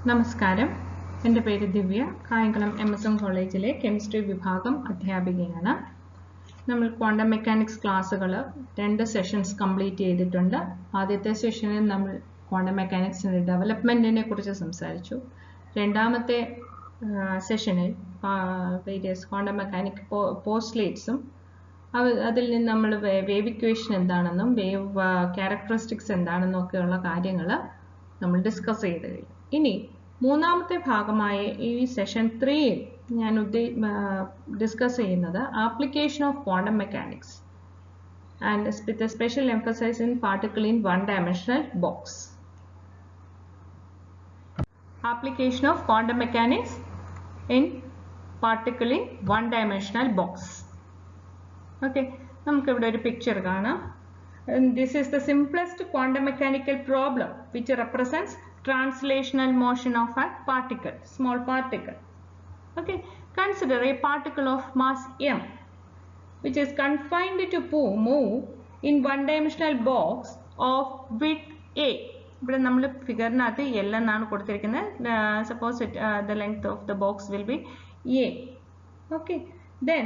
നമസ്കാരം, എൻ്റെ പേര് ദിവ്യ. കായംകുളം എം.എസ്.എം. കോളേജിലെ കെമിസ്ട്രി വിഭാഗം അധ്യാപികയാണ്. നമ്മൾ ക്വാണ്ടം മെക്കാനിക്സ് ക്ലാസ്സുകൾ 2 സെഷൻസ് കംപ്ലീറ്റ് ചെയ്തിട്ടുണ്ട്. ആദ്യത്തെ സെഷനിൽ നമ്മൾ ക്വാണ്ടം മെക്കാനിക്സിൻ്റെ ഡെവലപ്മെൻറ്റിനെ കുറിച്ച് സംസാരിച്ചു. രണ്ടാമത്തെ സെഷനിൽ വേരിയസ് ക്വാണ്ടം മെക്കാനിക് പോസ്റ്റ്ലേറ്റ്സും അതിൽ നിന്ന് നമ്മൾ വേവ് ഇക്വേഷൻ എന്താണെന്നും വേവ് ക്യാരക്ടറിസ്റ്റിക്സ് എന്താണെന്നും ഒക്കെയുള്ള കാര്യങ്ങൾ നമ്മൾ ഡിസ്കസ് ചെയ്ത് കഴിഞ്ഞു. ഇനി മൂന്നാമത്തെ ഭാഗമായ ഈ സെഷൻ 3ൽ ഞാൻ ഡിസ്കസ് ചെയ്യുന്നത് application of quantum mechanics and with a special emphasise in particle in one dimensional box. Application of quantum mechanics in particle in one dimensional box. Okay, നമുക്കിവിടെ ഒരു പിക്ചർ കാണാം. This is the simplest quantum mechanical problem which represents translational motion of a particle, small particle. Okay, consider a particle of mass m which is confined to move in one-dimensional box of width a. ഇവിടെ നമ്മൾ ഫിഗറിനകത്ത് L എന്നാണ് കൊടുത്തിരിക്കുന്നത്. Suppose the length of the box will be a. Okay, then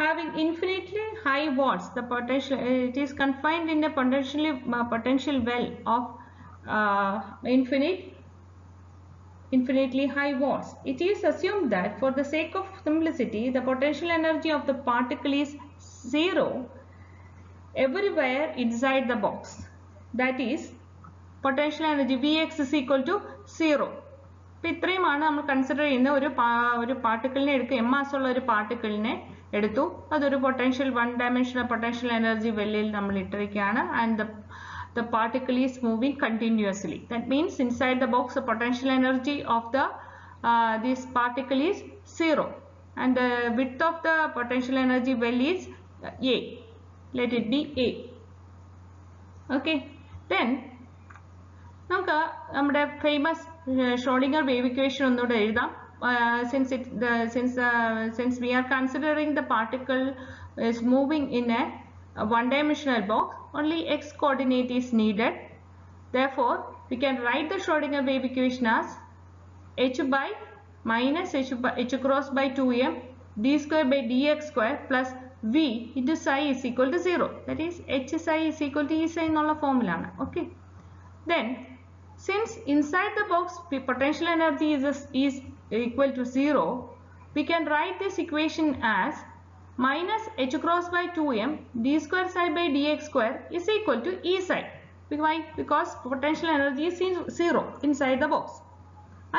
having infinitely high volts, the potential it is confined in a potential well of infinitely high volts. It is assumed that for the sake of simplicity, the potential energy of the particle is zero everywhere inside the box. That is, potential energy Vx is equal to 0. അപ്പോൾ ഇത്രയുമാണ് നമ്മൾ consider ചെയ്യുന്ന ഒരു പാർട്ടിക്കിളിനെ എടുക്കുക. M mass ഉള്ള ഒരു പാർട്ടിക്കിളിനെ എടുത്തു, അതൊരു potential one dimensional potential energy വെല്ലിൽ നമ്മൾ ഇട്ടിരിക്കുകയാണ്. And the particle is moving continuously. That means inside the box the potential energy of this particle is 0 and the width of the potential energy well is a. Let it be a. Okay, then നമുക്ക് നമ്മുടെ famous Schrödinger wave equation ഒന്നുകൂടെ എഴുതാം. Since we are considering the particle is moving in a one-dimensional box, only x coordinate is needed. Therefore, we can write the Schrodinger wave equation as h by minus h cross by 2m d square by dx square plus v into psi is equal to 0. That is, h psi is equal to e psi എന്നുള്ള ഫോമിലാണ്. Okay. Then, since inside the box potential energy is equal to 0, we can write this equation as minus h cross by 2m d square psi by dx square is equal to e psi. Why? Because potential energy is 0 inside the box.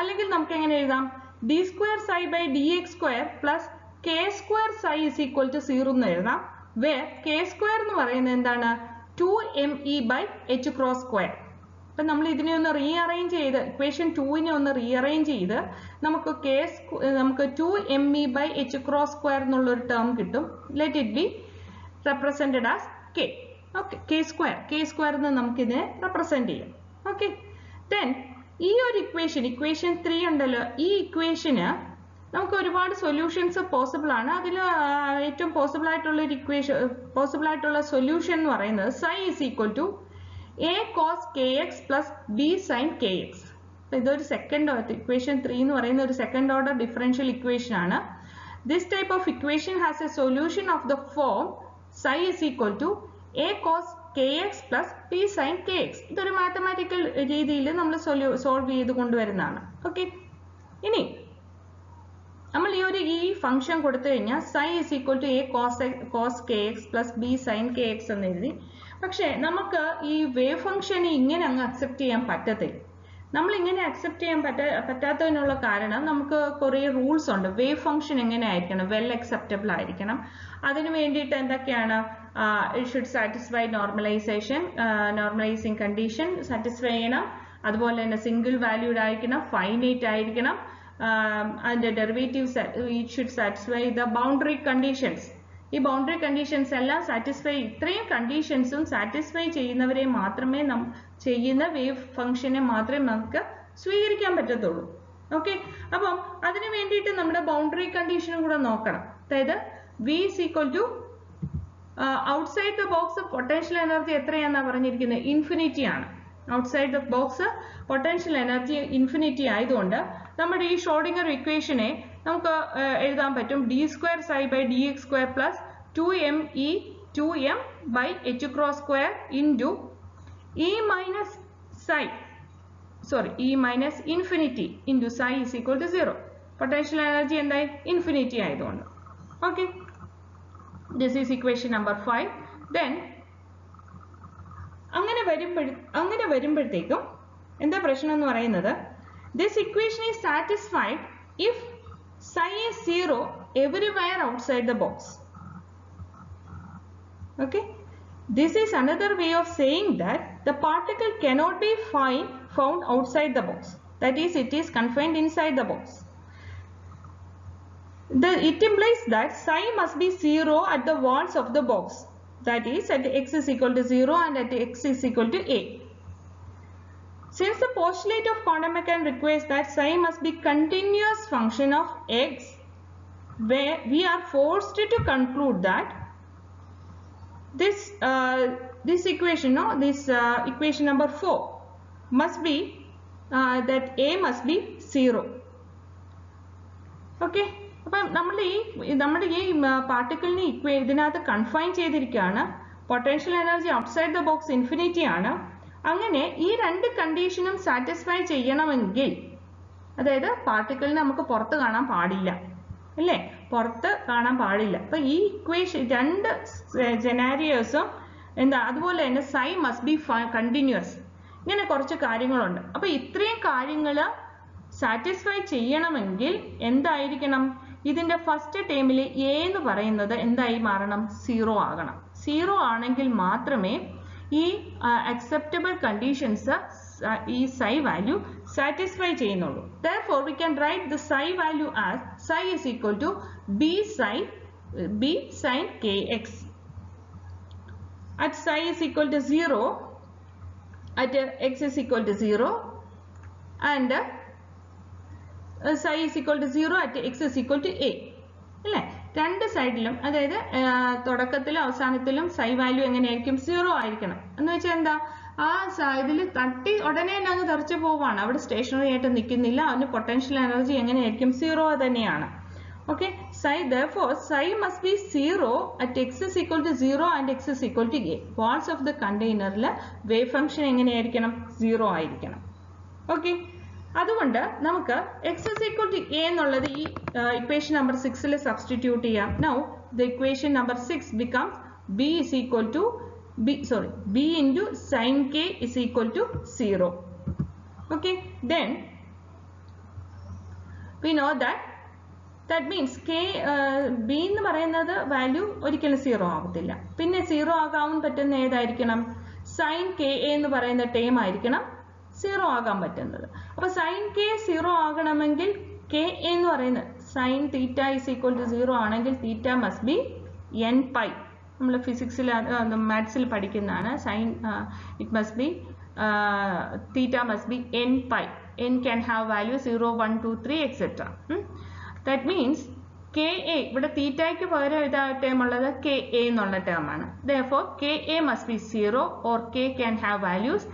അല്ലെങ്കിൽ നമുക്ക് എങ്ങനെ എഴുതാം? d square psi by dx square plus k square psi is equal to 0 എന്ന് എഴുതാം. Where k square എന്ന് പറയുന്നത് എന്താണ്? 2me by h cross square. അപ്പം നമ്മൾ ഇതിനെ ഒന്ന് റീഅറേഞ്ച് ചെയ്ത് ഇക്വേഷൻ 2നെ ഒന്ന് റീഅറേഞ്ച് ചെയ്ത് നമുക്ക് 2me by h cross square എന്നുള്ളൊരു ടേം കിട്ടും. Let it be represented as k. Okay, k square എന്ന് നമുക്കിതിനെ റെപ്രസെൻറ്റ് ചെയ്യാം. ഓക്കെ, ദെൻ ഈ ഒരു ഇക്വേഷൻ 3 ഉണ്ടല്ലോ, ഈ ഇക്വേഷന് നമുക്ക് ഒരുപാട് സൊല്യൂഷൻസ് പോസിബിൾ ആണ്. അതിൽ ഏറ്റവും പോസിബിൾ ആയിട്ടുള്ള സൊല്യൂഷൻ എന്ന് പറയുന്നത് psi is equal to a cos kx plus b sin kx. ഇതൊരു സെക്കൻഡ് ഇക്വേഷൻ 3 എന്ന് പറയുന്ന ഒരു സെക്കൻഡ് ഓർഡർ ഡിഫറൻഷ്യൽ ഇക്വേഷൻ ആണ്. This type of equation has A solution of the form psi is equal to a cos kx plus b sin kx. ഇതൊരു mathematical രീതിയിൽ നമ്മൾ solve ചെയ്ത് കൊണ്ടുവരുന്നതാണ്. Okay, ഇനി നമ്മൾ ഈ ഫംഗ്ഷൻ കൊടുത്തു കഴിഞ്ഞാൽ psi is equal to a cos kx plus b sin kx എന്ന് എഴുതി. പക്ഷേ നമുക്ക് ഈ വേവ് ഫംഗ്ഷനെ ഇങ്ങനെ അങ്ങ് അക്സെപ്റ്റ് ചെയ്യാൻ പറ്റത്തില്ല. നമ്മൾ ഇങ്ങനെ അക്സെപ്റ്റ് ചെയ്യാൻ പറ്റാത്തതിനുള്ള കാരണം നമുക്ക് കുറേ റൂൾസ് ഉണ്ട്. വേവ് ഫംഗ്ഷൻ എങ്ങനെ ആയിരിക്കണം? വെൽ അക്സെപ്റ്റബിൾ ആയിരിക്കണം. അതിന് വേണ്ടിയിട്ട് എന്തൊക്കെയാണ്? It should satisfy normalising condition satisfy ചെയ്യണം. അതുപോലെ തന്നെ സിംഗിൾ വാല്യൂഡ് ആയിരിക്കണം, ഫൈനൈറ്റ് ആയിരിക്കണം. അതിൻ്റെ derivatives it should satisfy the boundary conditions. ഈ ബൗണ്ടറി കണ്ടീഷൻസ് എല്ലാം ഇത്രയും കണ്ടീഷൻസും സാറ്റിസ്ഫൈ ചെയ്യുന്നവരെ മാത്രമേ ചെയ്യുന്ന വേവ് ഫംഗ്ഷനെ മാത്രമേ നമുക്ക് സ്വീകരിക്കാൻ പറ്റത്തുള്ളൂ. ഓക്കെ, അപ്പം അതിന് വേണ്ടിയിട്ട് നമ്മുടെ ബൗണ്ടറി കണ്ടീഷനും കൂടെ നോക്കണം. അതായത് v is equal to outside the box potential energy എത്രയാണെന്നാണ് പറഞ്ഞിരിക്കുന്നത്? ഇൻഫിനിറ്റി ആണ്. outside the box potential energy infinity ആയതുകൊണ്ട് നമ്മുടെ ഈ ഷ്രോഡിംഗർ ഇക്വേഷനെ നമുക്ക് എഴുതാൻ പറ്റും d square psi by dx square plus 2m e 2m by h cross square into e minus psi, sorry, e minus infinity into psi is equal to 0. Potential energy എന്തായി infinity ആയതുകൊണ്ട്. Okay, this is equation number 5. Then അങ്ങനെ വരുമ്പോഴത്തേക്കും എന്താ പ്രശ്നം എന്ന് പറയുന്നത്, this equation is satisfied if psi is 0 everywhere outside the box. Okay, this is another way of saying that the particle cannot be found outside the box, that is, it is confined inside the box. It implies that psi must be 0 at the walls of the box, that is, at x is equal to 0 and at x is equal to a. Since the postulate of quantum mechanics requires that psi must be continuous function of x, where we are forced to conclude that this equation, equation number 4 must be that a must be 0. Okay, അപ്പം നമ്മുടെ ഈ പാർട്ടിക്കിളിനെ ഇതിനകത്ത് confine ചെയ്തിരിക്കുകയാണ്. Potential energy outside the box infinity ആണ്. അങ്ങനെ ഈ രണ്ട് കണ്ടീഷനും satisfy ചെയ്യണമെങ്കിൽ, അതായത് പാർട്ടിക്കിളിനെ നമുക്ക് പുറത്ത് കാണാൻ പാടില്ല, അല്ലേ, പുറത്ത് കാണാൻ പാടില്ല. അപ്പൊ ഈ ഇക്വേഷൻ രണ്ട് സെനാരിയോസും എന്താ, അതുപോലെ തന്നെ psi മസ്റ്റ് ബി കണ്ടിന്യൂസ്, ഇങ്ങനെ കുറച്ച് കാര്യങ്ങളുണ്ട്. അപ്പൊ ഇത്രയും കാര്യങ്ങൾ സാറ്റിസ്ഫൈ ചെയ്യണമെങ്കിൽ എന്തായിരിക്കണം, ഇതിന്റെ ഫസ്റ്റ് ടേമിൽ എ എന്ന് പറയുന്നത് എന്തായി മാറണം, 0 ആകണം. 0 ആണെങ്കിൽ മാത്രമേ ഈ അക്സെപ്റ്റബിൾ കണ്ടീഷൻസ് ഈ psi വാല്യൂ സാറ്റിസ്ഫൈ ചെയ്യുന്നുള്ളൂ. Therefore we can write the psi value as psi is equal to b sin kx. At psi is equal to 0, at x is equal to 0, and psi is equal to 0 at x is equal to a. അല്ലേ, രണ്ട് സൈഡിലും, അതായത് തുടക്കത്തിലും അവസാനത്തിലും psi value എങ്ങനെയായിരിക്കും, 0 ആയിരിക്കണം. എന്ന് വെച്ചാൽ എന്താ, ആ ഇതിൽ തട്ടി ഉടനെ അങ്ങ് തെറിച്ചു പോവാണ്, അവിടെ സ്റ്റേഷനറി ആയിട്ട് നിൽക്കുന്നില്ല, അതിന് പൊട്ടൻഷ്യൽ എനർജി എങ്ങനെയായിരിക്കും, 0 തന്നെയാണ്. Okay, therefore psi must be 0 at x is equal to 0 and x is equal to a. Walls of the containerൽ വേവ് ഫംഗ്ഷൻ എങ്ങനെയായിരിക്കണം, 0 ആയിരിക്കണം. ഓക്കെ, അതുകൊണ്ട് നമുക്ക് x is equal to a എന്നുള്ളത് ഈ ഇക്വേഷൻ നമ്പർ 6ൽ സബ്സ്റ്റിറ്റ്യൂട്ട് ചെയ്യാം. Now the equation number 6 becomes b is equal to b into sin k is equal to 0. Okay, then we know that means k b എന്ന് പറയുന്നത് value ഒരിക്കലും 0 ആവത്തില്ല. പിന്നെ 0 ആകാൻ പറ്റുന്ന ഏതായിരിക്കണം, sin k എന്ന് പറയുന്ന ടേം ആയിരിക്കണം 0 ആകാൻ പറ്റുന്നത്. അപ്പൊ sin k 0 ആകണമെങ്കിൽ k എന്ന് പറയുന്നത് sin theta is equal to 0 ആണെങ്കിൽ തീറ്റ must be n pi. നമ്മൾ ഫിസിക്സിൽ മാത്സിൽ പഠിക്കുന്നതാണ്. Sine it must be theta must be n pi. n can have value 0, 1, 2, 3 etc. That means ka, ഇവിടെ തീറ്റയ്ക്ക് പകരം ഏതാ ടേം ഉള്ളത്, ka എന്നുള്ള ടേം ആണ്. Therefore ka must be 0 or k can have values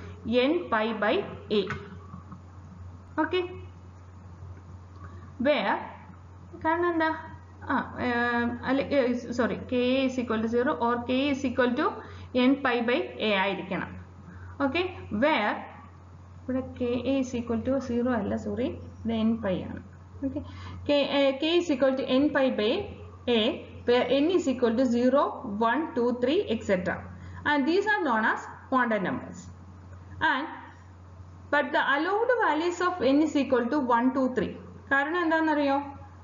n pi by a. Okay, where കാരണം എന്താ, sorry, ka is equal to 0 or k is equal to n pi by a ആയിരിക്കണം. Okay, where ഇവിടെ ka is equal to 0 അല്ല, sorry, ഇത് n pi ആണ്. Okay, k is equal to n pi by a, where n is equal to 0, 1, 2, 3 etc. and these are known as quantum numbers. But the allowed values of n is equal to 1, 2, 3. കാരണം എന്താണെന്നറിയോ,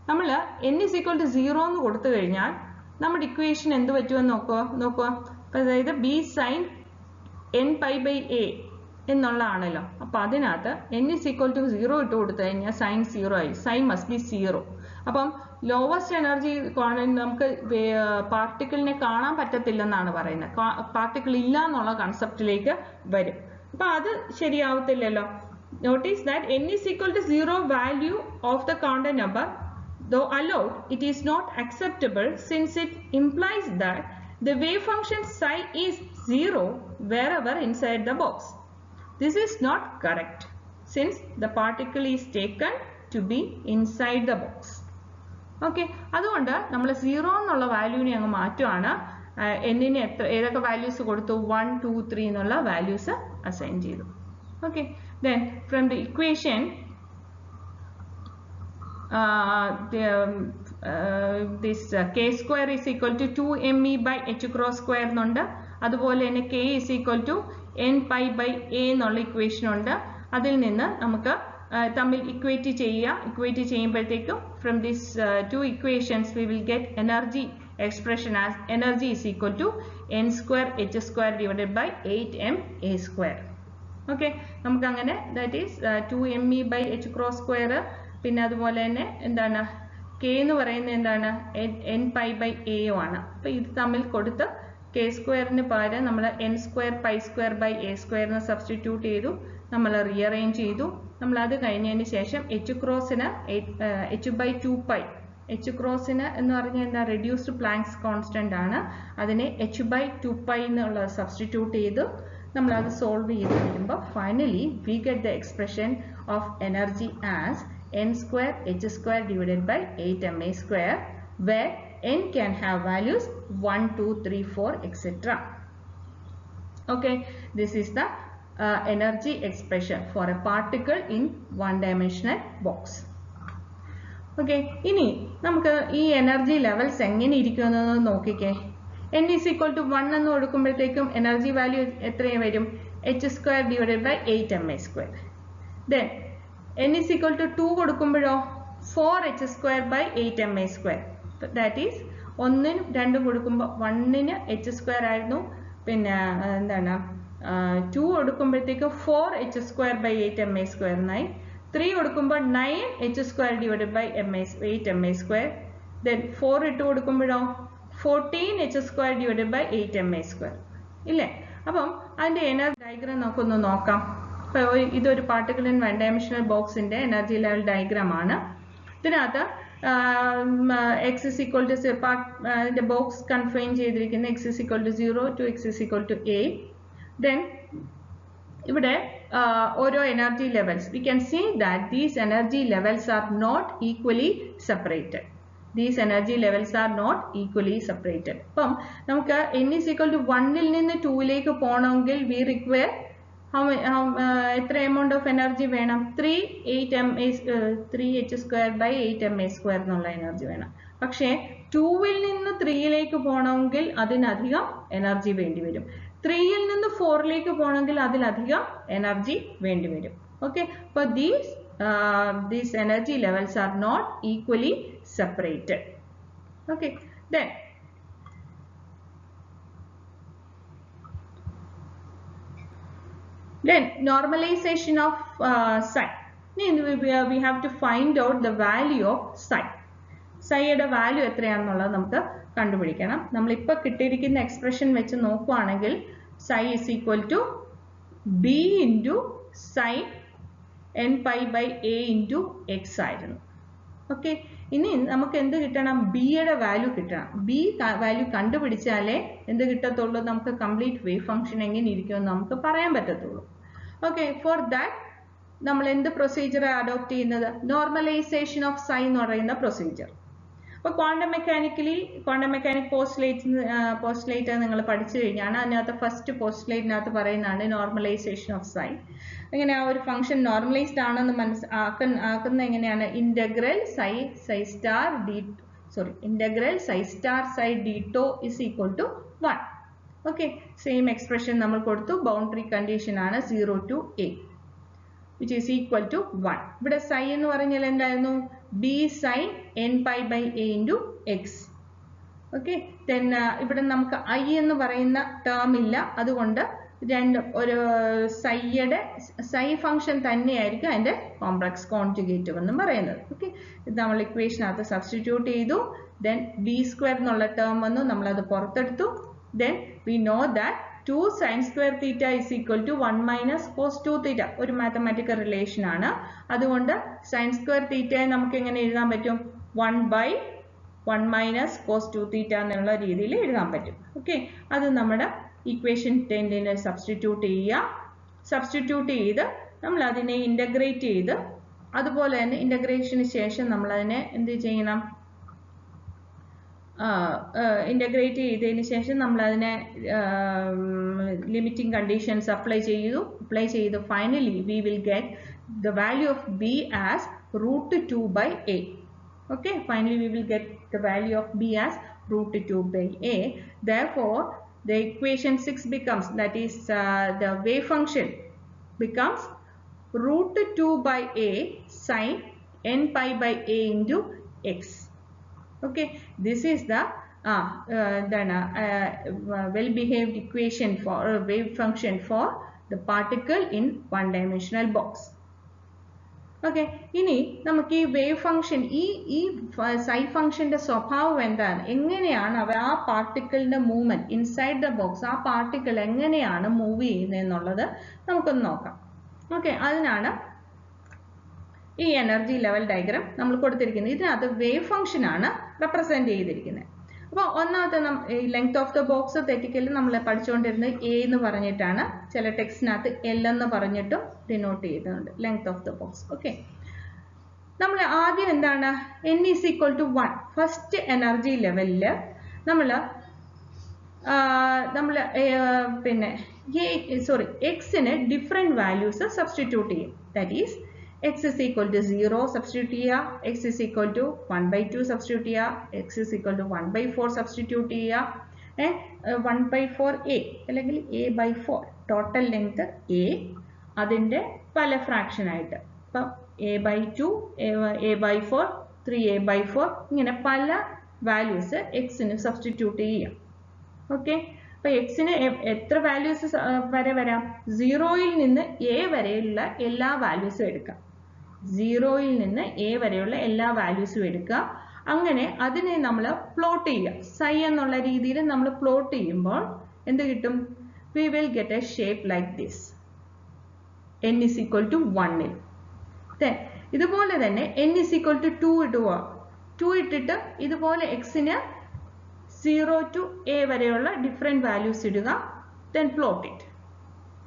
നമ്മൾ n is equal to 0 എന്ന് കൊടുത്തു കഴിഞ്ഞാൽ നമ്മുടെ equation എന്ത് പറ്റുമെന്ന് നോക്കുക. അതായത് b sin n pi by a എന്നുള്ളതാണല്ലോ. അപ്പൊ അതിനകത്ത് n is equal to 0 ഇട്ട് കൊടുത്തു കഴിഞ്ഞാൽ sin 0 ആയി, sin must be 0. അപ്പം ലോവസ്റ്റ് എനർജി നമുക്ക് പാർട്ടിക്കിളിനെ കാണാൻ പറ്റത്തില്ലെന്നാണ് പറയുന്നത്, പാർട്ടിക്കിൾ ഇല്ല എന്നുള്ള കൺസെപ്റ്റിലേക്ക് വരും. അപ്പൊ അത് ശരിയാവത്തില്ലല്ലോ. Notice that n is equal to 0 value of the quantum number, though allowed, it is not acceptable since it implies that the wave function psi is 0 wherever inside the box. This is not correct since the particle is taken to be inside the box. Okay, അതുകൊണ്ട് നമ്മൾ 0 എന്നുള്ള വാല്യൂവിനെ അങ്ങ് മാറ്റുകയാണ്. n-ന് ഏതൊക്കെ values കൊടുത്തു? 1, 2, 3 എന്നുള്ള values assign ചെയ്തു. Okay, then from the equation this k square is equal to 2me by h cross square എന്നുണ്ട്. അതുപോലെ തന്നെ k is equal to n pi by a എന്നുള്ള ഇക്വേഷൻ ഉണ്ട്. അതിൽ നിന്ന് നമുക്ക് തമ്മിൽ ഇക്വേറ്റ് ചെയ്യുമ്പോഴത്തേക്കും from these two equations we will get energy expression as energy is equal to n square h square divided by 8ma square. Okay, നമുക്ക് അങ്ങനെ that is 2me by h cross square, പിന്നെ അതുപോലെ തന്നെ എന്താണ് k എന്ന് പറയുന്നത് എന്താണ് n pi by a ആണ്. അപ്പോൾ ഇത് തമ്മിൽ കൊടുത്ത് k സ്ക്വയറിന് പകരം നമ്മൾ n square pi square by a സ്ക്വയറിന് സബ്സ്റ്റിറ്റ്യൂട്ട് ചെയ്തു, നമ്മൾ റീഅറേഞ്ച് ചെയ്തു. നമ്മൾ അത് കഴിഞ്ഞതിന് ശേഷം h ക്രോസിന് h by 2π, h ക്രോസിന് എന്ന് പറഞ്ഞാൽ എന്താ റെഡ്യൂസ്ഡ് പ്ലാങ്ക്സ് കോൺസ്റ്റന്റ് ആണ്, അതിനെ h by 2π എന്നുള്ളത് സബ്സ്റ്റിറ്റ്യൂട്ട് ചെയ്തു. നമ്മൾ അത് സോൾവ് ചെയ്ത് കഴിയുമ്പോൾ finally we get the expression of energy as n square h square divided by 8ma square, where n can have values 1, 2, 3, 4, etc. Okay, this is the energy expression for a particle in one-dimensional box. Okay, ഇനി നമുക്ക് ഈ energy levels എങ്ങനെ ഇരിക്കുമെന്ന് നോക്കിക്കേ. n is equal to 1 എന്ന് കൊടുക്കുമ്പോഴത്തേക്കും energy value എത്രയും വരും? h square divided by 8ma square. Then n is equal to 2 കൊടുക്കുമ്പോഴോ 4h square by 8ma square. That is 1-നും 2-ഉം കൊടുക്കുമ്പോൾ 1-ന് h square ആയിരുന്നു, പിന്നെ എന്താണ് 2 കൊടുക്കുമ്പോഴത്തേക്ക് 4h square by 8ma square എന്നായി. 3 കൊടുക്കുമ്പോൾ 9h square divided by 8ma square. Then 4 ഇട്ട് കൊടുക്കുമ്പോഴോ 14h square divided by 8ma square. ഇല്ലേ? അപ്പം അതിൻ്റെ എനർജി ഡയഗ്രാം നമുക്കൊന്ന് നോക്കാം. ഇതൊരു പാർട്ടിക്കിൾ ഇൻ വൺ ഡയമെൻഷണൽ ബോക്സിന്റെ എനർജി ലെവൽ ഡയഗ്രാം ആണ്. ഇതിനകത്ത് x is equal to the box confine ചെയ്തിരിക്കുന്ന x is equal to 0 to x is equal to a. Then ഇവിടെ ഓരോ energy levels we can see that these energy levels are not equally separated. These energy levels are not equally separated. അപ്പം നമുക്ക് n is equal to 1-ൽ നിന്ന് 2-ലേക്ക് പോകണമെങ്കിൽ we require എത്ര amount of energy വേണം? 3h square by 8ma square എന്നുള്ള energy വേണം. പക്ഷേ 2-ൽ നിന്ന് 3-ലേക്ക് പോകണമെങ്കിൽ അതിനധികം എനർജി വേണ്ടി വരും. 3-ൽ നിന്ന് 4-ലേക്ക് പോകണമെങ്കിൽ അതിലധികം എനർജി വേണ്ടി വരും. ഓക്കെ, അപ്പോൾ these energy levels are not equally separated. Okay, then normalization of psi. We have to find out the value of psi. Psiയുടെ വാല്യൂ എത്രയാണെന്നുള്ളത് നമുക്ക് കണ്ടുപിടിക്കണം. നമ്മളിപ്പോൾ കിട്ടിയിരിക്കുന്ന എക്സ്പ്രഷൻ വെച്ച് നോക്കുകയാണെങ്കിൽ psi is equal to b into sin n pi by a into x ആയിരുന്നു. Okay, ഇനി നമുക്ക് എന്ത് കിട്ടണം? ബിയുടെ വാല്യൂ കിട്ടണം. ബി വാല്യൂ കണ്ടുപിടിച്ചാലേ എന്ത് കിട്ടത്തുള്ളൂ? നമുക്ക് കംപ്ലീറ്റ് വേവ് ഫംഗ്ഷൻ എങ്ങനെ ഇരിക്കുമെന്ന് നമുക്ക് പറയാൻ പറ്റത്തുള്ളൂ. ഓക്കെ, ഫോർ ദാറ്റ് നമ്മൾ എന്ത് പ്രൊസീജിയർ അഡോപ്റ്റ് ചെയ്യുന്നത്? നോർമലൈസേഷൻ ഓഫ് സൈൻ എന്ന് പറയുന്ന പ്രൊസീജിയർ. അപ്പോൾ ക്വാണ്ടം മെക്കാനിക് പോസ്റ്റ്ലേറ്റ് നിങ്ങൾ പഠിച്ചു കഴിഞ്ഞാണ്. അതിനകത്ത് ഫസ്റ്റ് പോസ്റ്റ്ലേറ്റിനകത്ത് പറയുന്നതാണ് നോർമലൈസേഷൻ ഓഫ് സൈൻ. എങ്ങനെ ആ ഒരു ഫംഗ്ഷൻ നോർമലൈസ്ഡ് ആണെന്ന് ആക്കുന്ന എങ്ങനെയാണ്? Integral psi star psi d tau is equal to 1. Okay, same expression നമ്മൾ കൊടുത്തു. ബൗണ്ടറി കണ്ടീഷൻ ആണ് 0 to a which is equal to 1. ഇവിടെ psi എന്ന് പറഞ്ഞാൽ എന്തായിരുന്നു? b sin n pi by a into x. Okay, then ഇവിടെ നമുക്ക് i എന്ന് പറയുന്ന ടേം ഇല്ല, അതുകൊണ്ട് ഒരു psi ഫംഗ്ഷൻ തന്നെയായിരിക്കും അതിന്റെ കോംപ്ലക്സ് കോൺജുഗേറ്റ് എന്ന് പറയുന്നത്. ഓക്കെ, ഇത് നമ്മൾ ഇക്വേഷനകത്ത് സബ്സ്റ്റിറ്റ്യൂട്ട് ചെയ്തു. then b സ്ക്വയർ എന്നുള്ള ടേം വന്നു, നമ്മൾ അത് പുറത്തെടുത്തു. then we know that 2 sin square theta is equal to 1 minus cos 2 theta. ഒരു മാത്തമാറ്റിക്കൽ റിലേഷൻ ആണ്. അതുകൊണ്ട് sin square theta നമുക്ക് എങ്ങനെ എഴുതാൻ പറ്റും? 1 by 1 minus cos 2 theta എന്നുള്ള രീതിയിൽ എഴുതാൻ പറ്റും. ഓക്കെ, അത് നമ്മുടെ ഇക്വേഷൻ 10ന് സബ്സ്റ്റിറ്റ്യൂട്ട് ചെയ്യുക. സബ്സ്റ്റിറ്റ്യൂട്ട് ചെയ്ത് നമ്മൾ അതിനെ ഇൻ്റഗ്രേറ്റ് ചെയ്ത് അതുപോലെ തന്നെ ഇൻ്റഗ്രേഷന് ശേഷം നമ്മൾ അതിനെ എന്ത് ചെയ്യണം, ഇൻ്റഗ്രേറ്റ് ചെയ്തതിന് ശേഷം നമ്മൾ അതിനെ ലിമിറ്റിംഗ് കണ്ടീഷൻസ് അപ്ലൈ ചെയ്തു finally we will get the value of b as root 2 by a. Okay, finally we will get the value of b as root 2 by a. Therefore the equation 6 becomes, that is the wave function becomes root 2 by a sin n pi by a into x. Okay, this is the well behaved equation for wave function for the particle in one dimensional box. Okay, ഇനി നമുക്ക് ഈ wave function ഈ സൈ ഫംഗ്ഷന്റെ സ്വഭാവം എന്താണ്, എങ്ങനെയാണ് ആ പാർട്ടിക്കിളിന്റെ movement inside the box, ആ പാർട്ടിക്കിൾ എങ്ങനെയാണ് മൂവ് ചെയ്യുന്നത് എന്നുള്ളത് നമുക്കൊന്ന് നോക്കാം. ഓക്കെ, അതിനാണ് ഈ എനർജി ലെവൽ ഡയഗ്രാം നമ്മൾ കൊടുത്തിരിക്കുന്നത്. ഇതിനകത്ത് വേവ് ഫംഗ്ഷൻ ആണ് റെപ്രസെന്റ് ചെയ്തിരിക്കുന്നത്. അപ്പോൾ ഒന്നാമത്തെ ലെങ്ത് ഓഫ് ദ ബോക്സ് തെറ്റിക്കലി നമ്മൾ പഠിച്ചുകൊണ്ടിരുന്നത് എ എന്ന് പറഞ്ഞിട്ടാണ്, ചില ടെക്സ്റ്റിനകത്ത് എൽ എന്ന് പറഞ്ഞിട്ടും ഡിനോട്ട് ചെയ്യുന്നുണ്ട് length of the box. Okay, നമ്മൾ ആദ്യം എന്താണ് n = 1 ഫസ്റ്റ് എനർജി ലെവലിൽ നമ്മൾ പിന്നെ എക്സിന് ഡിഫറെൻറ്റ് വാല്യൂസ് സബ്സ്റ്റിറ്റ്യൂട്ട് ചെയ്യും. That is x is equal to 0 substitute ചെയ്യുക, x is equal to 1/2 substitute ചെയ്യുക, x is equal to 1/4 substitute ചെയ്യുക, 1/4a അല്ലെങ്കിൽ a/4 ടോട്ടൽ ലെങ്ത് a, അതിൻ്റെ പല ഫ്രാക്ഷൻ ആയിട്ട്, ഇപ്പം a/2, a/4, 3a/4 ഇങ്ങനെ പല വാല്യൂസ് എക്സിന് സബ്സ്റ്റിറ്റ്യൂട്ട് ചെയ്യാം. ഓക്കെ, അപ്പോൾ എക്സിന് എത്ര വാല്യൂസ് വരെ വരാം, 0യിൽ നിന്ന് a വരെയുള്ള എല്ലാ വാല്യൂസും എടുക്കാം. 0യിൽ നിന്ന് a വരെയുള്ള എല്ലാ വാല്യൂസും എടുക്കുക. അങ്ങനെ അതിനെ നമ്മൾ പ്ലോട്ട് ചെയ്യുക. സൈ എന്നുള്ള രീതിയിൽ നമ്മൾ പ്ലോട്ട് ചെയ്യുമ്പോൾ എന്ത് കിട്ടും, we will get a shape like this, n is equal to 1. ഇതുപോലെ തന്നെ n is equal to 2 ഇടുക. 2 ഇട്ടിട്ട് ഇതുപോലെ എക്സിന് 0 to a വരെയുള്ള ഡിഫറെൻറ്റ് വാല്യൂസ് ഇടുക. Then plot it.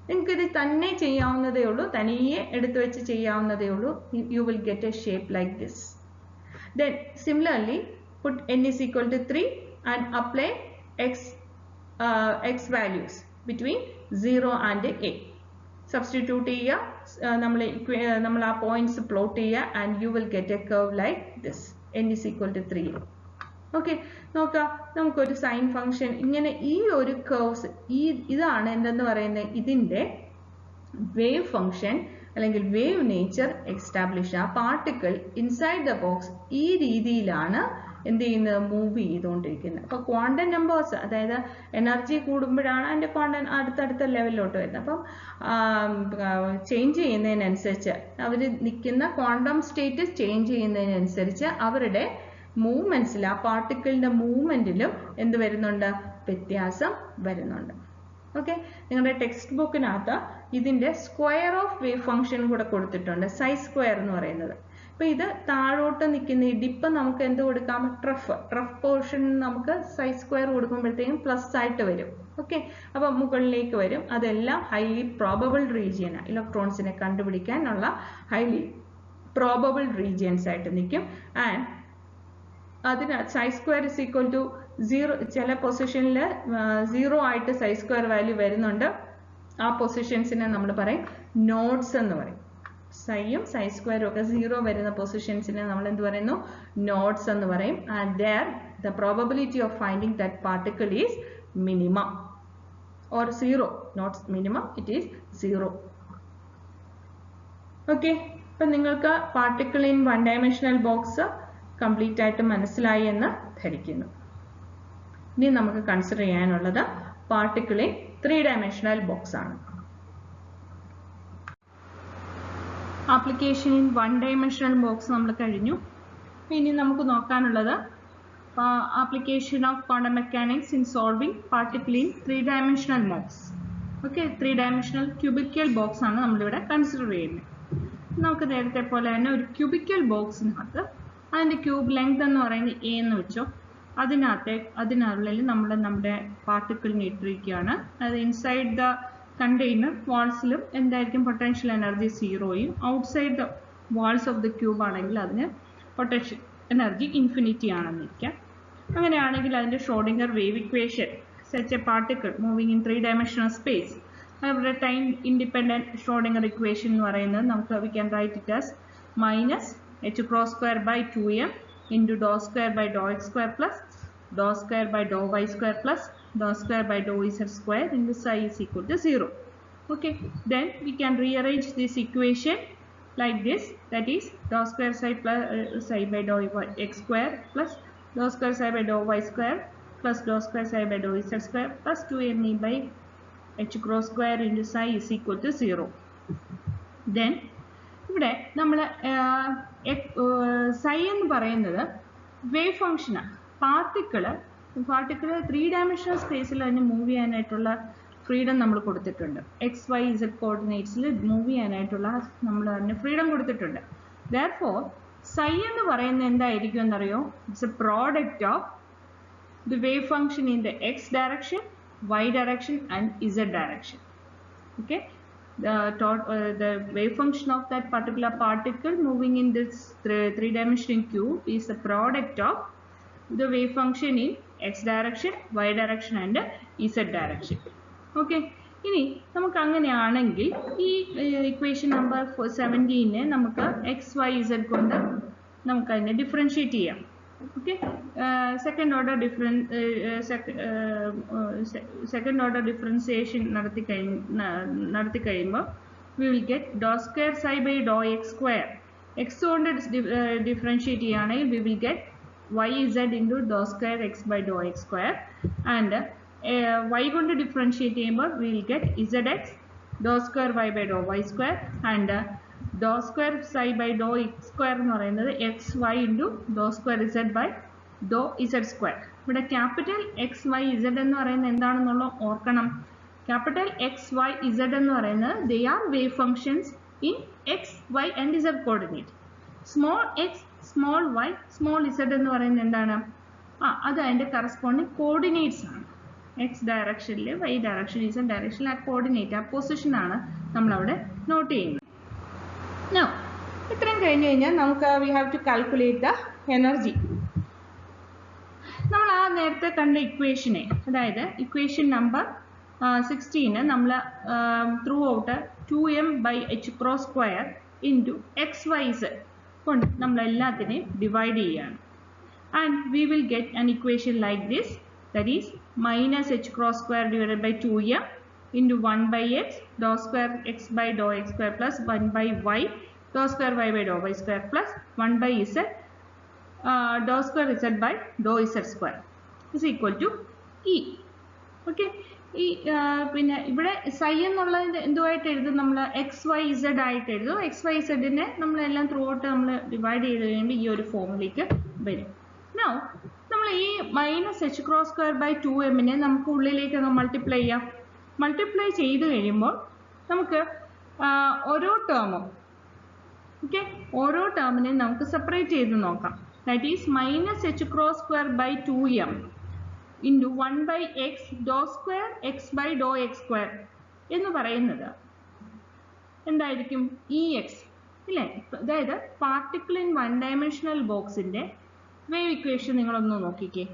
നിങ്ങൾക്കിത് തന്നെ ചെയ്യാവുന്നതേ ഉള്ളൂ, തനിയെ എടുത്തു വെച്ച് ചെയ്യാവുന്നതേ ഉള്ളൂ. You will get a shape like this. Then similarly put n is equal to 3 and apply x values between 0 and a. Substitute ചെയ്യുക, നമ്മൾ ആ പോയിന്റ്സ് പ്ലോട്ട് ചെയ്യുക, and you will get a curve like this, n is equal to 3. Okay, നോക്കാം, നമുക്കൊരു sine function ഇങ്ങനെ ഈ ഒരു curves, ഇതാണ് എന്തെന്ന് പറയുന്നത്, ഇതിൻ്റെ വേവ് ഫംഗ്ഷൻ അല്ലെങ്കിൽ വേവ് നേച്ചർ എസ്റ്റാബ്ലിഷ്. ആ പാർട്ടിക്കിൾ ഇൻസൈഡ് ദ ബോക്സ് ഈ രീതിയിലാണ് എന്ത് ചെയ്യുന്നത്, മൂവ് ചെയ്തുകൊണ്ടിരിക്കുന്നത്. അപ്പോൾ ക്വാണ്ടം നമ്പേഴ്സ്, അതായത് എനർജി കൂടുമ്പോഴാണ് അതിൻ്റെ ക്വാണ്ടം അടുത്തടുത്ത ലെവലിലോട്ട് വരുന്നത്. അപ്പം ചേഞ്ച് ചെയ്യുന്നതിനനുസരിച്ച് അവർ നിൽക്കുന്ന ക്വാണ്ടം സ്റ്റേറ്റ് ചേഞ്ച് ചെയ്യുന്നതിനനുസരിച്ച് അവരുടെ മൂവ്മെന്റ്സിൽ, ആ പാർട്ടിക്കിളിന്റെ മൂവ്മെന്റിലും എന്ത് വരുന്നുണ്ട്, വ്യത്യാസം വരുന്നുണ്ട്. ഓക്കെ, നിങ്ങളുടെ ടെക്സ്റ്റ് ബുക്കിനകത്ത് ഇതിന്റെ സ്ക്വയർ ഓഫ് വേവ് ഫംഗ്ഷൻ കൂടെ കൊടുത്തിട്ടുണ്ട്, സൈ സ്ക്വയർ എന്ന് പറയുന്നത്. അപ്പൊ ഇത് താഴോട്ട് നിൽക്കുന്ന ഈ ഡിപ്പ് നമുക്ക് എന്ത് കൊടുക്കാം, ട്രഫ് പോർഷൻ നമുക്ക് സൈ സ്ക്വയർ കൊടുക്കുമ്പോഴത്തേക്കും പ്ലസ് ആയിട്ട് വരും. ഓക്കെ, അപ്പൊ മുകളിലേക്ക് വരും. അതെല്ലാം ഹൈലി പ്രോബബിൾ റീജിയൻ, ഇലക്ട്രോൺസിനെ കണ്ടുപിടിക്കാനുള്ള ഹൈലി പ്രോബബിൾ റീജിയൻസ് ആയിട്ട് നിൽക്കും. ആൻഡ് അതിന് psi square is equal to 0, ചില പൊസിഷനിൽ 0 ആയിട്ട് സൈ സ്ക്വയർ വാല്യൂ വരുന്നുണ്ട്. ആ പൊസിഷൻസിനെ നമ്മൾ പറയും നോഡ്സ് എന്ന് പറയും. സൈയും സൈ സ്ക്വയറും ഒക്കെ 0 വരുന്ന പൊസിഷൻസിനെ നമ്മൾ എന്ത് പറയുന്നു, നോഡ്സ് എന്ന് പറയും. And there the probability of finding that particle is minimum or 0, not minimum, it is 0. Okay, അപ്പം നിങ്ങൾക്ക് particle in one dimensional box complete ആയിട്ട് മനസ്സിലായി എന്ന് ധരിക്കുന്നു. ഇനി നമുക്ക് കൺസിഡർ ചെയ്യാനുള്ളത് പാർട്ടിക്കിൾ ഇൻ 3 ഡയമെൻഷണൽ ബോക്സ് ആണ്. Application in one dimensional box നമ്മൾ കഴിഞ്ഞു. ഇനി നമുക്ക് നോക്കാനുള്ളത് application of quantum mechanics in solving particle in 3 dimensional box. Okay, 3 dimensional cubical box ആണ് നമ്മളിവിടെ കൺസിഡർ ചെയ്യുന്നത്. നമുക്ക് നേരത്തെ പോലെ തന്നെ ഒരു ക്യൂബിക്കൽ ബോക്സിനകത്ത് അതിൻ്റെ ക്യൂബ് ലെങ്ത് എന്ന് പറയുന്നത് a എന്ന് വെച്ചോ, അതിനുള്ളിൽ നമ്മൾ നമ്മുടെ പാർട്ടിക്കിളിനെ ഇട്ടിരിക്കുകയാണ്. അത് ഇൻസൈഡ് ദ കണ്ടെയ്നർ വാൾസിലും എന്തായിരിക്കും പൊട്ടൻഷ്യൽ എനർജി 0യും outside the walls of the cube ആണെങ്കിൽ അതിന് പൊട്ടൻഷ്യൽ എനർജി ഇൻഫിനിറ്റി ആണെന്നിരിക്കാം. അങ്ങനെയാണെങ്കിൽ അതിൻ്റെ Schrodinger wave equation such a particle moving in 3-dimensional space അവരുടെ ടൈം ഇൻഡിപെൻഡൻറ്റ് ഷ്രോഡിംഗർ ഇക്വേഷൻ എന്ന് പറയുന്നത് നമുക്ക് we can write it as minus h cross square by 2m into dou square by dou x square plus dou square by dou y square plus dou square by dou z square into psi is equal to 0. Okay, then we can rearrange this equation like this, that is dou square psi plus psi by dou x square plus dou square psi by dou y square plus dou square psi by dou z square plus 2me by h cross square into psi is equal to 0. Then ഇവിടെ നമ്മൾ psi എന്ന് പറയുന്നത് wave ഫംഗ്ഷനാണ്. Particle 3-dimensional സ്പേസിൽ അതിന് move ചെയ്യാനായിട്ടുള്ള freedom നമ്മൾ കൊടുത്തിട്ടുണ്ട്. എക്സ് വൈ ഇസഡ് കോർഡിനേറ്റ്സിൽ മൂവ് ചെയ്യാനായിട്ടുള്ള നമ്മൾ അതിന് ഫ്രീഡം കൊടുത്തിട്ടുണ്ട്. Therefore psi എന്ന് പറയുന്നത് എന്തായിരിക്കും എന്നറിയോ? It's A product of the wave function in the x direction, y direction and z direction. Okay, the wave function of that particular particle moving in this three-dimensional cube is the product of the wave function in x direction, y direction and z direction. Okay, ഇനി നമുക്ക് അങ്ങനെയാണെങ്കിൽ ഈ equation number 17 നമുക്ക് X Y Z കൊണ്ട് നമുക്ക് അതിനെ differentiate ചെയ്യാം. Okay, second order differentiation നടത്തി കഴിയുമ്പോൾ we will get dou square psi by dou x square. x കൊണ്ട് differentiate ചെയ്യുകയാണെങ്കിൽ we will get yz into dou square x by dou x square and y കൊണ്ട് differentiate ചെയ്യുമ്പോൾ we will get zx dou square y by dou y square and dou square psi by dou x square എന്ന് പറയുന്നത് x y into dou square z by dou z square. ഇവിടെ capital X Y z എന്ന് പറയുന്നത് എന്താണെന്നുള്ള ഓർക്കണം. Capital X Y z എന്ന് പറയുന്നത് they are wave functions in x y and z coordinate. Small x small y small z എന്ന് പറയുന്നത് എന്താണ്? അത് അതിൻ്റെ കറസ്പോണ്ടിങ് കോർഡിനേറ്റ്സ് ആണ്. എക്സ് ഡയറക്ഷനിൽ വൈ ഡയറക്ഷൻ ഇസഡ് ഡയറക്ഷനിൽ ആ കോർഡിനേറ്റ് ആ പൊസിഷനാണ് നമ്മളവിടെ നോട്ട് ചെയ്യുന്നത്. Now, ഇത്രയും കഴിഞ്ഞ് കഴിഞ്ഞാൽ നമുക്ക് we have to calculate the energy. നമ്മൾ ആ നേരത്തെ കണ്ട ഇക്വേഷനെ, അതായത് ഇക്വേഷൻ നമ്പർ 16 നമ്മൾ through out 2m by h cross square into xyz കൊണ്ട് നമ്മൾ എല്ലാത്തിനെയും ഡിവൈഡ് ചെയ്യുകയാണ്. And we will get an equation like this, that is minus h cross square divided by 2m into 1 by x dou square x by dou x square plus 1 by y dou square y by dou y square plus 1 by z dou square z by dou z square is equal to e. Okay, ഈ പിന്നെ ഇവിടെ psi എന്നുള്ളത് എന്തുമായിട്ട് എഴുതും? നമ്മൾ X Y Z ആയിട്ട് എഴുതും. X Y ഇസഡിനെ നമ്മളെല്ലാം through out നമ്മൾ ഡിവൈഡ് ചെയ്ത് കഴിയുമ്പോൾ ഈ ഒരു ഫോമിലേക്ക് വരും. Now നമ്മൾ ഈ minus H cross square by 2m നമുക്ക് ഉള്ളിലേക്ക് മൾട്ടിപ്ലൈ ചെയ്യാം. മൾട്ടിപ്ലൈ ചെയ്ത് കഴിയുമ്പോൾ നമുക്ക് ഓരോ ടേമും ഓരോ ടേമിനെ നമുക്ക് സെപ്പറേറ്റ് ചെയ്ത് നോക്കാം. That is minus H cross square by 2m into 1 by x do square x by do x square എന്ന് പറയുന്നത് എന്തായിരിക്കും? ഇ എക്സ് ഇല്ലേ? അതായത് പാർട്ടിക്കിൾ ഇൻ 1-dimensional ബോക്സിൻ്റെ വേവ് ഇക്വേഷൻ നിങ്ങളൊന്ന് നോക്കിക്കേ.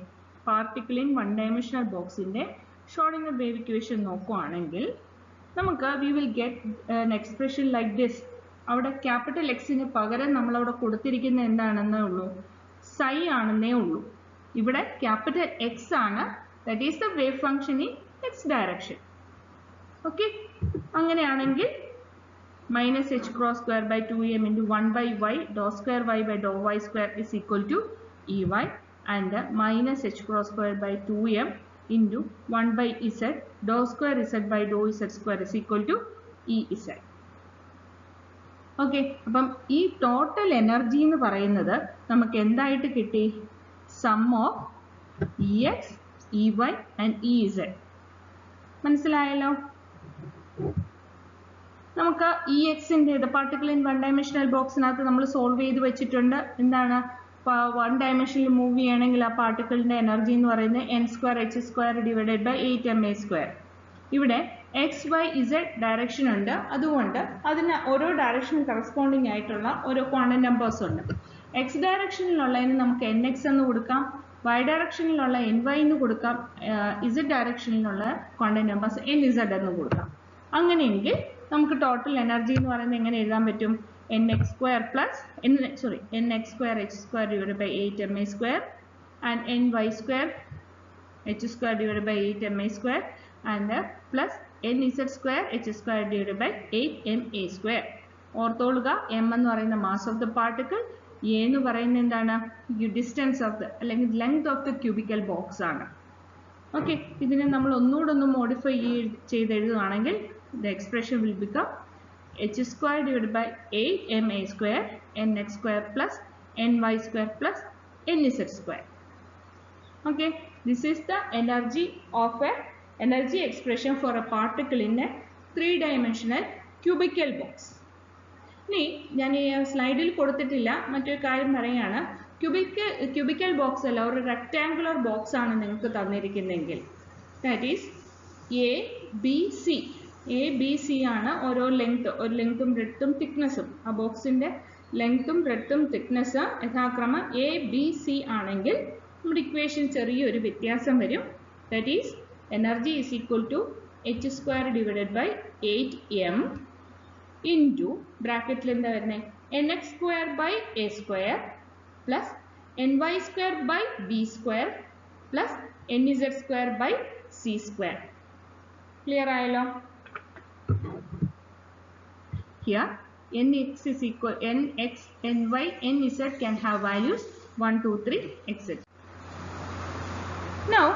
പാർട്ടിക്കിൾ ഇൻ 1-dimensional ബോക്സിൻ്റെ ഷ്രോഡിംഗർ വേവ് ഇക്വേഷൻ നോക്കുകയാണെങ്കിൽ നമുക്ക് we will get an expression like this. അവിടെ ക്യാപിറ്റൽ എക്സിന് പകരം നമ്മളവിടെ കൊടുത്തിരിക്കുന്നത് എന്താണെന്നേ ഉള്ളൂ? psi ആണെന്നേ ഉള്ളൂ. ഇവിടെ ക്യാപിറ്റൽ എക്സ് ആണ്, that is the wave function in X direction. Okay, അങ്ങനെയാണെങ്കിൽ minus H cross square by 2m into 1 by Y doe square Y by doe Y square is equal to E Y and minus H cross square by 2m into 1 by z dou square z by dou z square is equal to Ez. Okay, അപ്പം ഈ total energy എന്ന് പറയുന്നത് നമുക്ക് എന്തായിട്ട് കിട്ടി? Sum of E x, E Y and E z. മനസ്സിലായല്ലോ? നമുക്ക് E എക്സിൻ്റെ പാർട്ടിക്കിൾ ഇൻ 1-dimensional ബോക്സിനകത്ത് നമ്മൾ സോൾവ് ചെയ്ത് വെച്ചിട്ടുണ്ട്. എന്താണ്? 1 dimensional മൂവ് ചെയ്യണമെങ്കിൽ ആ പാർട്ടിക്കിളിൻ്റെ എനർജി എന്ന് പറയുന്നത് n² h² divided by 8ma². ഇവിടെ എക്സ് വൈ ഇസഡ് ഡയറക്ഷൻ ഉണ്ട്. അതുകൊണ്ട് അതിന് ഓരോ ഡയറക്ഷനും കറസ്പോണ്ടിങ് ആയിട്ടുള്ള ഓരോ ക്വാണ്ടം നമ്പേഴ്സ് ഉണ്ട്. എക്സ് ഡയറക്ഷനിലുള്ളതിന് നമുക്ക് എൻ എക്സ് എന്ന് കൊടുക്കാം, വൈ ഡയറക്ഷനിലുള്ള എൻ വൈ എന്ന് കൊടുക്കാം, ഇസഡ് ഡയറക്ഷനിലുള്ള ക്വാണ്ടം നമ്പേഴ്സ് എൻ ഇസഡ് എന്ന് കൊടുക്കാം. അങ്ങനെയെങ്കിൽ നമുക്ക് ടോട്ടൽ എനർജി എന്ന് പറയുന്നത് എങ്ങനെ എഴുതാൻ പറ്റും? N X square plus N X square H square divide by 8 ma square and N Y square H square divide by 8 ma square and plus N Z square H square divide by 8 ma square. ഓർത്തോളുക, M എന്ന് പറയുന്ന mass of the particle, A എന്ന് പറയുന്നത് എന്താണ്? Distance of the അല്ലെങ്കിൽ length of the cubical box ആണ്. Okay, ഇതിനെ നമ്മൾ ഒന്നുകൂടെ മോഡിഫൈ ചെയ്ത് എഴുതുകയാണെങ്കിൽ the expression will become h square divided by 8 ma square nx square plus ny square plus nz square. Okay, this is the energy of a energy expression for a particle in a three-dimensional cubical box. ഇനി ഞാൻ ഈ സ്ലൈഡിൽ കൊടുത്തിട്ടില്ല, മറ്റൊരു കാര്യം പറയുകയാണ്. Cubical box അല്ല, ഒരു റെക്ടാങ്കുലർ ബോക്സ് ആണ് നിങ്ങൾക്ക് തന്നിരിക്കുന്നതെങ്കിൽ, that is A B C. A B C ആണ് ഓരോ ഒരു ലെങ്ത്തും ബ്രെഡ്ത്തും തിക്നെസ്സും. ആ ബോക്സിൻ്റെ ലെങ്ത്തും ബ്രെഡ്ത്തും തിക്നെസ് യഥാക്രമം എ ബി സി ആണെങ്കിൽ നമ്മുടെ ഇക്വേഷൻ ചെറിയൊരു വ്യത്യാസം വരും. That is energy is equal to H square divided by 8m into ബ്രാക്കറ്റിൽ എന്താ വരുന്നത്? N X square by A square plus N Y square by B square plus N Z square by C square. Clear ആയല്ലോ? Here nx is equal nx, ny, nz can have values 1, 2, 3, etc. Now,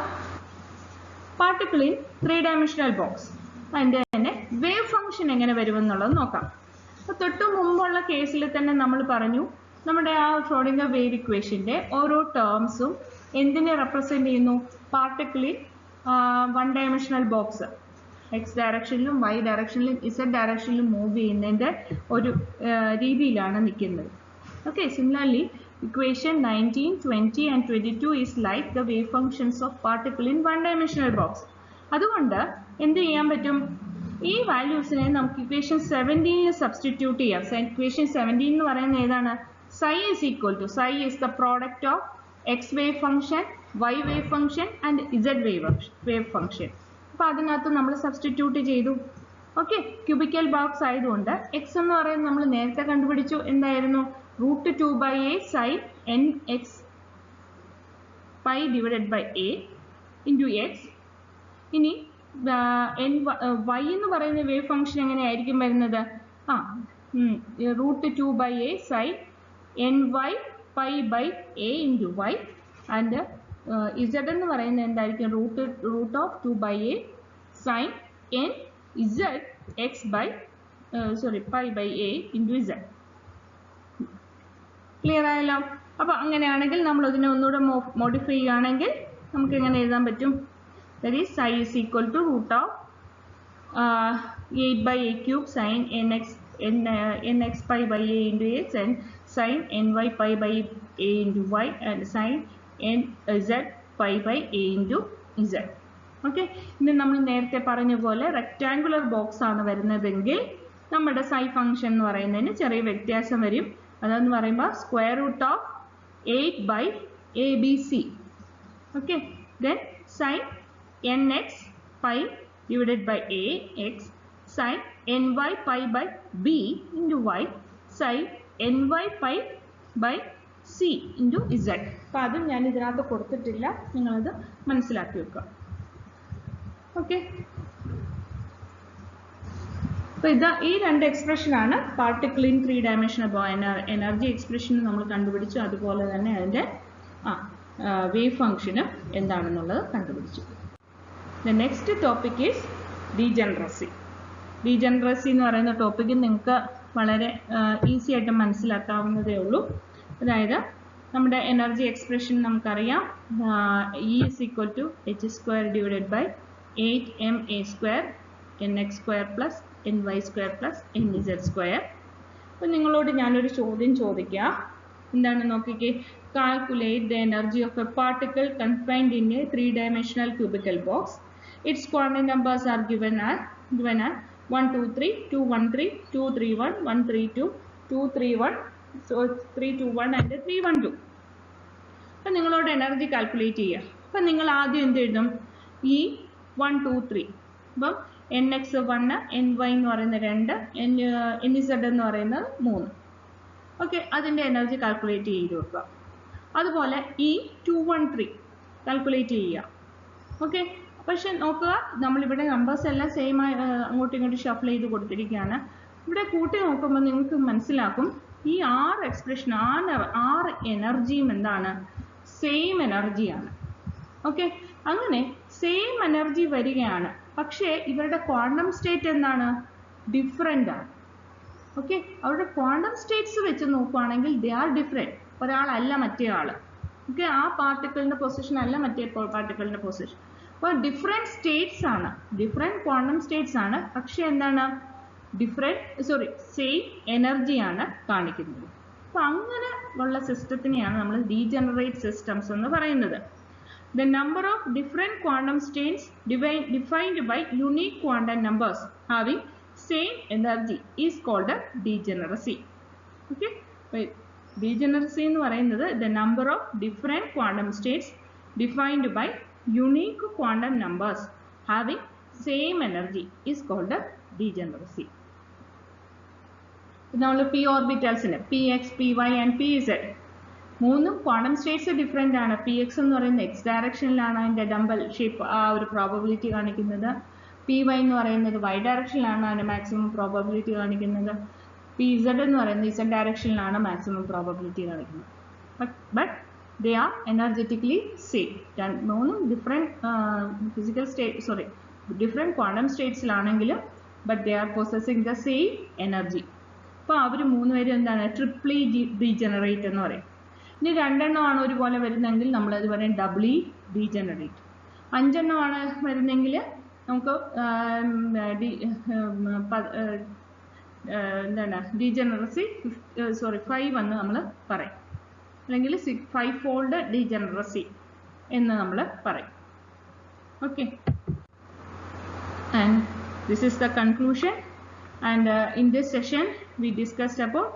particle in three-dimensional box. അതിൻ്റെ തന്നെ wave function എങ്ങനെ വരുമെന്നുള്ളത് നോക്കാം. അപ്പോൾ തൊട്ട് മുമ്പുള്ള കേസിൽ തന്നെ നമ്മൾ പറഞ്ഞു, നമ്മുടെ ആ ഷ്രോഡിംഗർ വേവ് ഇക്വേഷൻ്റെ ഓരോ ടേംസും എന്തിനെ റെപ്രസെൻ്റ് ചെയ്യുന്നു? Particle in one dimensional box X ഡയറക്ഷനിലും വൈ ഡയറക്ഷനിലും ഇസഡ് ഡയറക്ഷനിലും മൂവ് ചെയ്യുന്നതിൻ്റെ ഒരു രീതിയിലാണ് നിൽക്കുന്നത്. Okay, similarly equation 19, 20 and 22 is like the wave functions of particle in one dimensional box. അതുകൊണ്ട് എന്ത് ചെയ്യാൻ പറ്റും? ഈ വാല്യൂസിനെ നമുക്ക് ഇക്വേഷൻ 17 സബ്സ്റ്റിറ്റ്യൂട്ട് ചെയ്യാം. ഇക്വേഷൻ 17 എന്ന് പറയുന്നത് ഏതാണ്? psi is equal to, psi is the product of x wave function, y wave function and z wave function. അപ്പോൾ അതിനകത്ത് നമ്മൾ സബ്സ്റ്റിറ്റ്യൂട്ട് ചെയ്തു. ഓക്കെ, ക്യൂബിക്കൽ ബോക്സ് ആയതുകൊണ്ട് എക്സ് എന്ന് പറയുന്നത് നമ്മൾ നേരത്തെ കണ്ടുപിടിച്ചു. എന്തായിരുന്നു? √2/a sin nx pi divided by a into x. ഇനി y എന്ന് പറയുന്ന വേവ് ഫംഗ്ഷൻ എങ്ങനെയായിരിക്കും വരുന്നത്? √2/a sin ny pi by a into y and z എന്ന് പറയുന്നത് എന്തായിരിക്കും? √2/a sin n z x by pi by a into z. Clear ആയല്ലോ? അപ്പോൾ അങ്ങനെയാണെങ്കിൽ നമ്മൾ അതിനെ ഒന്നുകൂടെ മോഡിഫൈ ചെയ്യുകയാണെങ്കിൽ നമുക്ക് എങ്ങനെ എഴുതാൻ പറ്റും? That is psi is equal to √8/a cube sin nx pi by a into x and sin ny pi by a into y and sin nz pi by a into z. Okay, ഇനി നമ്മൾ നേരത്തെ പറഞ്ഞ പോലെ rectangular box ആണ് വരുന്നതെങ്കിൽ നമ്മുടെ psi function എന്ന് പറയുന്നതിന് ചെറിയ വ്യത്യാസം വരും. അതെന്ന് പറയുമ്പോൾ √8/abc. Okay, then sin nx pi divided by a x sin ny pi by b into y sin ny pi by c into z. അപ്പോൾ അതും ഞാൻ ഇതിനകത്ത് കൊടുത്തിട്ടില്ല, നിങ്ങളത് മനസ്സിലാക്കി വെക്കുക. ഓക്കെ, അപ്പോൾ ഈ രണ്ട് എക്സ്പ്രഷനാണ് particle in three dimensional energy expression നമ്മൾ കണ്ടുപിടിച്ചു. അതുപോലെ തന്നെ അതിൻ്റെ വേവ് ഫംഗ്ഷനും എന്താണെന്നുള്ളത് കണ്ടുപിടിച്ചു. The next topic is degeneracy. Degeneracy എന്ന് പറയുന്ന ടോപ്പിക്ക് നിങ്ങൾക്ക് വളരെ ഈസി ആയിട്ട് മനസ്സിലാക്കാവുന്നതേ ഉള്ളൂ. അതായത് നമ്മുടെ എനർജി എക്സ്പ്രഷൻ നമുക്കറിയാം, E is equal to h square divided by 8ma square nx square plus ny square plus nz square. അപ്പോൾ നിങ്ങളോട് ഞാനൊരു ചോദ്യം ചോദിക്കാം. എന്താണ് നോക്കിക്കേ? Calculate the energy of A particle confined in A 3-dimensional cubical box. Its quantum numbers are given as given as 1 2 3 2 1 3 2 3 1 1 3 2 2 3 1, so 3 2 1 and 3 1 2. അപ്പോൾ നിങ്ങളോട് energy calculate ചെയ്യുക. അപ്പം നിങ്ങൾ ആദ്യം എന്ത് എഴുതും? ഈ 1 2 3, അപ്പം NX 1, NY എന്ന് പറയുന്നത് 2, NZ എന്ന് പറയുന്നത് 3. ഓക്കെ, അതിൻ്റെ എനർജി കാൽക്കുലേറ്റ് ചെയ്ത് വെക്കുക. അതുപോലെ ഈ 2 1 3 കാൽക്കുലേറ്റ് ചെയ്യുക. ഓക്കെ, പക്ഷെ നോക്കുക, നമ്മളിവിടെ നമ്പേഴ്സ് എല്ലാം സെയിം ആയി അങ്ങോട്ടും ഇങ്ങോട്ടും ഷഫിൾ ചെയ്ത് കൊടുത്തിരിക്കുകയാണ്. ഇവിടെ കൂട്ടി നോക്കുമ്പോൾ നിങ്ങൾക്ക് മനസ്സിലാക്കും ഈ 6 എക്സ്പ്രഷൻ 6 എനർജിയും എന്താണ്? സെയിം എനർജിയാണ്. ഓക്കെ, അങ്ങനെ സെയിം എനർജി വരികയാണ്, പക്ഷേ ഇവരുടെ ക്വാണ്ടം സ്റ്റേറ്റ് എന്താണ്? ഡിഫറെൻ്റ് ആണ്. ഓക്കെ, അവരുടെ ക്വാണ്ടം സ്റ്റേറ്റ്സ് വെച്ച് നോക്കുകയാണെങ്കിൽ ദേ ആർ ഡിഫറെൻറ്റ്. ഒരാളല്ല മറ്റേ ആൾ. ഓക്കെ, ആ പാർട്ടിക്കിളിൻ്റെ പൊസിഷൻ അല്ല മറ്റേ പാർട്ടിക്കിളിൻ്റെ പൊസിഷൻ. അപ്പോൾ ഡിഫറെൻറ്റ് സ്റ്റേറ്റ്സ് ആണ്, ഡിഫറെൻറ്റ് ക്വാണ്ടം സ്റ്റേറ്റ്സ് ആണ്, പക്ഷേ എന്താണ്? സെയിം എനർജിയാണ് കാണിക്കുന്നത്. അപ്പോൾ അങ്ങനെ ഉള്ള സിസ്റ്റത്തിനെയാണ് നമ്മൾ ഡീജനറേറ്റ് സിസ്റ്റംസ് എന്ന് പറയുന്നത്. The number of different quantum states defined by unique quantum numbers having same energy is called a degeneracy. Okay, degeneracy എന്ന് പറയുന്നത് the number of different quantum states defined by unique quantum numbers having same energy is called a degeneracy. നമ്മൾ p ഓർബിറ്റൽസിന് px, py and pz മൂന്നും quantum States different ആണ്. px എന്ന് പറയുന്നത് x ഡയറക്ഷനിലാണ് അതിൻ്റെ dumbbell shape ആ ഒരു പ്രോബബിലിറ്റി കാണിക്കുന്നത്. py എന്ന് പറയുന്നത് y ഡയറക്ഷനിലാണ് അതിൻ്റെ മാക്സിമം പ്രോബബിലിറ്റി കാണിക്കുന്നത്. pz എന്ന് പറയുന്നത് z ഡയറക്ഷനിലാണ് മാക്സിമം പ്രോബബിലിറ്റി കാണിക്കുന്നത്. But they are energetically same. മൂന്നും ഡിഫറെൻറ്റ് ക്വാണ്ടം സ്റ്റേറ്റ്സിലാണെങ്കിലും but they are possessing the same energy. അപ്പോൾ അവർ മൂന്നുപേരും എന്താണ്? ട്രിപ്ലി ഡീജനറേറ്റ് എന്ന് പറയും. ഇനി 2 എണ്ണമാണ് ഒരുപോലെ വരുന്നതെങ്കിൽ നമ്മളത് പറയും ഡബ്ലി ഡീജനറേറ്റ്. 5 എണ്ണമാണ് വരുന്നെങ്കിൽ നമുക്ക് എന്താണ്? ഡീജനറസി 5 എന്ന് നമ്മൾ പറയും, അല്ലെങ്കിൽ 5 ഫോൾഡ് ഡീജനറസി എന്ന് നമ്മൾ പറയും. Okay, and this is the conclusion. And in this session we discussed about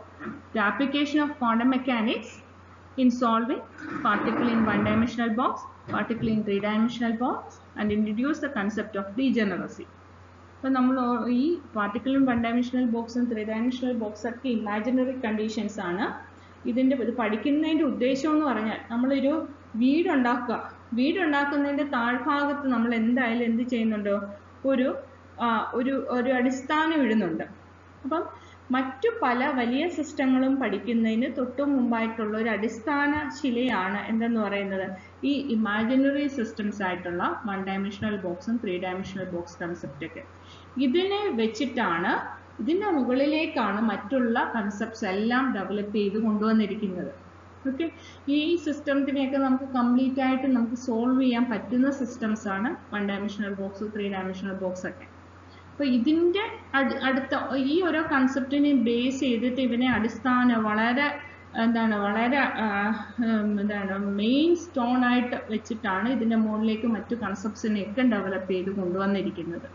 the application of quantum mechanics in solving particle in one-dimensional box, particle in three-dimensional box, and introduced the concept of degeneracy. So നമ്മൾ ഈ particle in one-dimensional box and three-dimensional box ഒക്കെ imaginary conditions ആണ്. ഇത് പഠിക്കുന്നതിൻ്റെ ഉദ്ദേശം എന്ന് പറഞ്ഞാൽ നമ്മളൊരു വീടുണ്ടാക്കുന്നതിൻ്റെ താഴ്ഭാഗത്ത് നമ്മൾ എന്തായാലും എന്ത് ചെയ്യുന്നുണ്ടോ? ഒരു അടിസ്ഥാനം ഇടുന്നുണ്ട്. അപ്പം മറ്റു പല വലിയ സിസ്റ്റങ്ങളും പഠിക്കുന്നതിന് തൊട്ടു മുമ്പായിട്ടുള്ള ഒരു അടിസ്ഥാന ശിലയാണ് എന്തെന്ന് പറയുന്നത് ഈ ഇമാജിനറി സിസ്റ്റംസ് ആയിട്ടുള്ള 1 ഡയമെൻഷണൽ ബോക്സും 3 ഡയമെൻഷണൽ ബോക്സ് കൺസെപ്റ്റ് ഒക്കെ. ഇതിനെ വെച്ചിട്ടാണ്, ഇതിൻ്റെ മുകളിലേക്കാണ് മറ്റുള്ള കൺസെപ്റ്റ്സ് എല്ലാം ഡെവലപ്പ് ചെയ്ത് കൊണ്ടുവന്നിരിക്കുന്നത്. ഓക്കെ, ഈ സിസ്റ്റത്തിനെയൊക്കെ നമുക്ക് കംപ്ലീറ്റ് ആയിട്ട് നമുക്ക് സോൾവ് ചെയ്യാൻ പറ്റുന്ന സിസ്റ്റംസ് ആണ് 1 ഡയമെൻഷണൽ ബോക്സ്, 3 ഡയമെൻഷണൽ ബോക്സ് ഒക്കെ. അപ്പോൾ ഇതിൻ്റെ അടുത്ത ഈ ഓരോ കൺസെപ്റ്റിനെ ബേസ് ചെയ്തിട്ട് ഇവനെ വളരെ മെയിൻ സ്റ്റോൺ ആയിട്ട് വെച്ചിട്ടാണ് ഇതിൻ്റെ മുകളിലേക്ക് മറ്റു കൺസെപ്റ്റ്സിനെയൊക്കെ ഡെവലപ്പ് ചെയ്ത് കൊണ്ടുവന്നിരിക്കുന്നത്.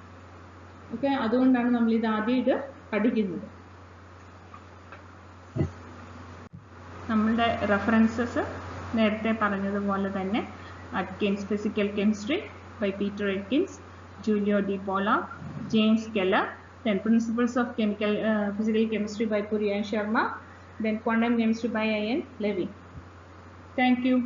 ഓക്കെ, അതുകൊണ്ടാണ് നമ്മൾ ഇത് പഠിക്കുന്നത്. നമ്മളുടെ റെഫറൻസസ് നേരത്തെ പറഞ്ഞതുപോലെ തന്നെ Atkins physical chemistry by Peter Atkins, Giulio Di Pola, James Keller, then Principles of Physical Chemistry by Puri and Sharma, then Quantum Chemistry by I.N. Levy. Thank you.